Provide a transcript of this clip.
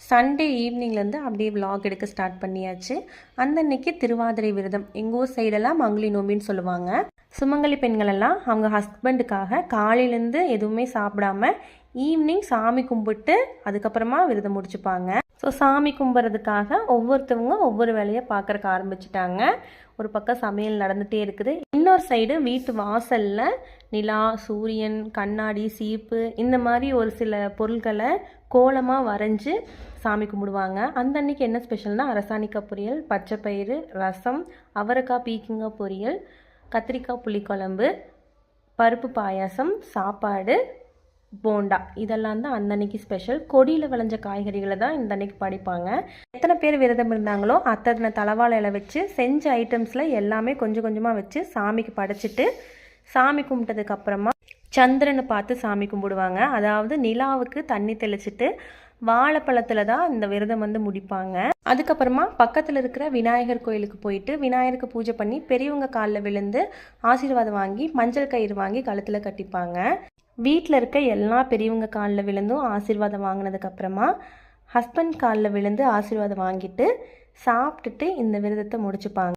Sunday ஈவினிங்லேருந்து அப்படியே vlog எடுக்க start பண்ணியாச்சு. அந்த அன்னைக்கு திருவாதிரை விரதம். எங்கள் ஊர் சைடெல்லாம் மங்குளி நோம்பின்னு சொல்லுவாங்க. சுமங்கலி பெண்கள் எல்லாம் அவங்க ஹஸ்பண்டுக்காக காலையிலேருந்து எதுவுமே சாப்பிடாம ஈவினிங் சாமி கும்பிட்டு அதுக்கப்புறமா விரதம் முடிச்சுப்பாங்க. ஸோ சாமி கும்பிட்றதுக்காக ஒவ்வொருத்தவங்க ஒவ்வொரு வேலையை பார்க்குறக்கு ஆரம்பிச்சிட்டாங்க. ஒரு பக்கம் சமையல் நடந்துகிட்டே இருக்குது. இன்னொரு சைடு வீட்டு வாசலில் நிலா, சூரியன், கண்ணாடி, சீப்பு இந்த மாதிரி ஒரு சில பொருட்களை கோலமாக வரைஞ்சி சாமி கும்பிடுவாங்க. அந்த அன்னைக்கு என்ன ஸ்பெஷல்னால் அரசாணிக்காய் பொரியல், பச்சைப்பயிறு, ரசம், அவரைக்காய் பீக்கங்காய் பொரியல், கத்திரிக்காய் புளிக்குழம்பு, பருப்பு பாயாசம், சாப்பாடு, போண்டா இதெல்லாம் தான் அந்த அன்னைக்கு ஸ்பெஷல். கொடியில் விளைஞ்ச காய்கறிகளை தான் இந்த அன்னைக்கு படைப்பாங்க. எத்தனை பேர் விரதம் இருந்தாங்களோ அத்தனை தலவாழை இலை வச்சு செஞ்ச ஐட்டம்ஸில் எல்லாமே கொஞ்சம் கொஞ்சமாக வச்சு சாமிக்கு படைச்சிட்டு சாமி கும்பிட்டதுக்கப்புறமா சந்திரனை பார்த்து சாமி கும்பிடுவாங்க. அதாவது நிலாவுக்கு தண்ணி தெளிச்சிட்டு வாழைப்பழத்தில் தான் இந்த விரதம் முடிப்பாங்க. அதுக்கப்புறமா பக்கத்தில் இருக்கிற விநாயகர் கோயிலுக்கு போயிட்டு விநாயகருக்கு பூஜை பண்ணி பெரியவங்க காலில் விழுந்து ஆசீர்வாதம் வாங்கி மஞ்சள் கயிறு வாங்கி கழுத்தில் கட்டிப்பாங்க. வீட்டில் இருக்க எல்லா பெரியவங்க காலில் விழுந்தும் ஆசீர்வாதம் வாங்கினதுக்கப்புறமா ஹஸ்பண்ட் காலில் விழுந்து ஆசீர்வாதம் வாங்கிட்டு சாப்பிட்டுட்டு இந்த விரதத்தை முடிச்சுப்பாங்க.